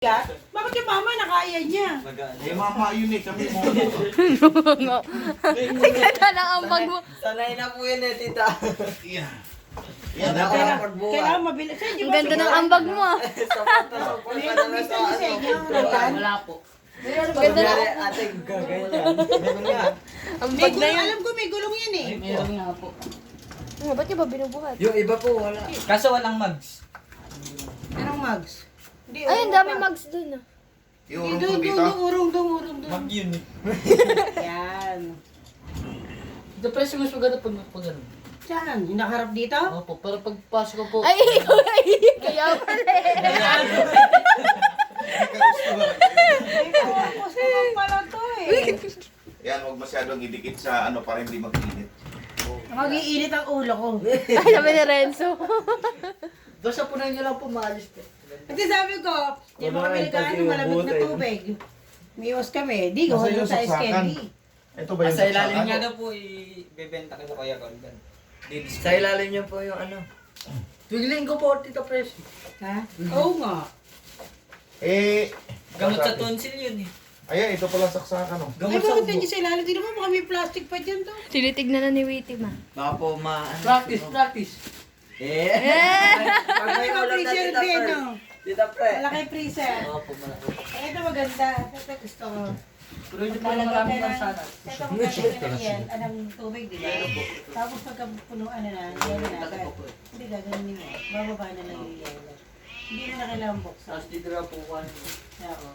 Bakit yung mama nakaya niya? Eh, mama, yun eh, kami mo. Ganda ng ambag mo. Sanay na po yun eh, tita. Yan. Yan ako ang pagbuhat. Kailangan mabilis. Saan, di Ang ba? ganda ng ambag mo ah. Sapat na sapat May ka na kumis sa na sa inyo. Wala po. Ganda Kunyari, ng ate, gaganyan. Meron nga. May ambag na gulong, yun. alam ko may gulong yan eh. Meron nga po. Ba't niya ba binubuhat? Yung iba po, wala. Kaso walang mags. Anong mugs? Hindi, Ay, ang urong dami pa. mags dun ah. Yung Hindi, urong ko dito. urong doon. Mag yun eh. Yan. Ito presyo mas maganda pag ano. Saan? Yung nakaharap dito? Opo, para pagpasok ko po. Ay, kaya pala eh. Ay, focus naman pala to eh. Yan, huwag masyadong idikit sa ano para hindi mag-init. Mag-iinit ang ulo ko. Ay, sabi ni Renzo. Basta punan nyo lang po maalis po. Kasi sabi ko, di ba kami nagkaan ng malamig na tubig? Umiwas kami. Di ko, Nasa halo yung sa saksakan. SKD. Ito ba yung Sa ilalim saksakan? niya na po ibebenta ko sa Kuya Golden. Sa ilalim niya po yung ano. Tuwiling ko po, Tita Fresh. Ha? Oo nga. Eh, Gamot sa tonsil yun eh. ayan, ito pala saksakan oh. Ay, Gamot sa bakit ubo. nandiyan sa ilalim? Di naman baka may plastic pa dyan to. Tinitignan na ni Witty ma. Baka po Practice. Eh. Pag may Di ba ulam na freezer tita din, Pre. no? Tita Pre. Malaki freezer. Opo, malaki. Eh, ito maganda. Ito gusto ko. Pero hindi po marami lang sana. Ito kung gagawin na yan, anong tubig, di ba? Tapos pagka punuan na yelo na agad. Hindi gagawin mo. Bababa na lang yung yelo. Hindi mo na kailangan buksan. Tapos dito na po, Oo.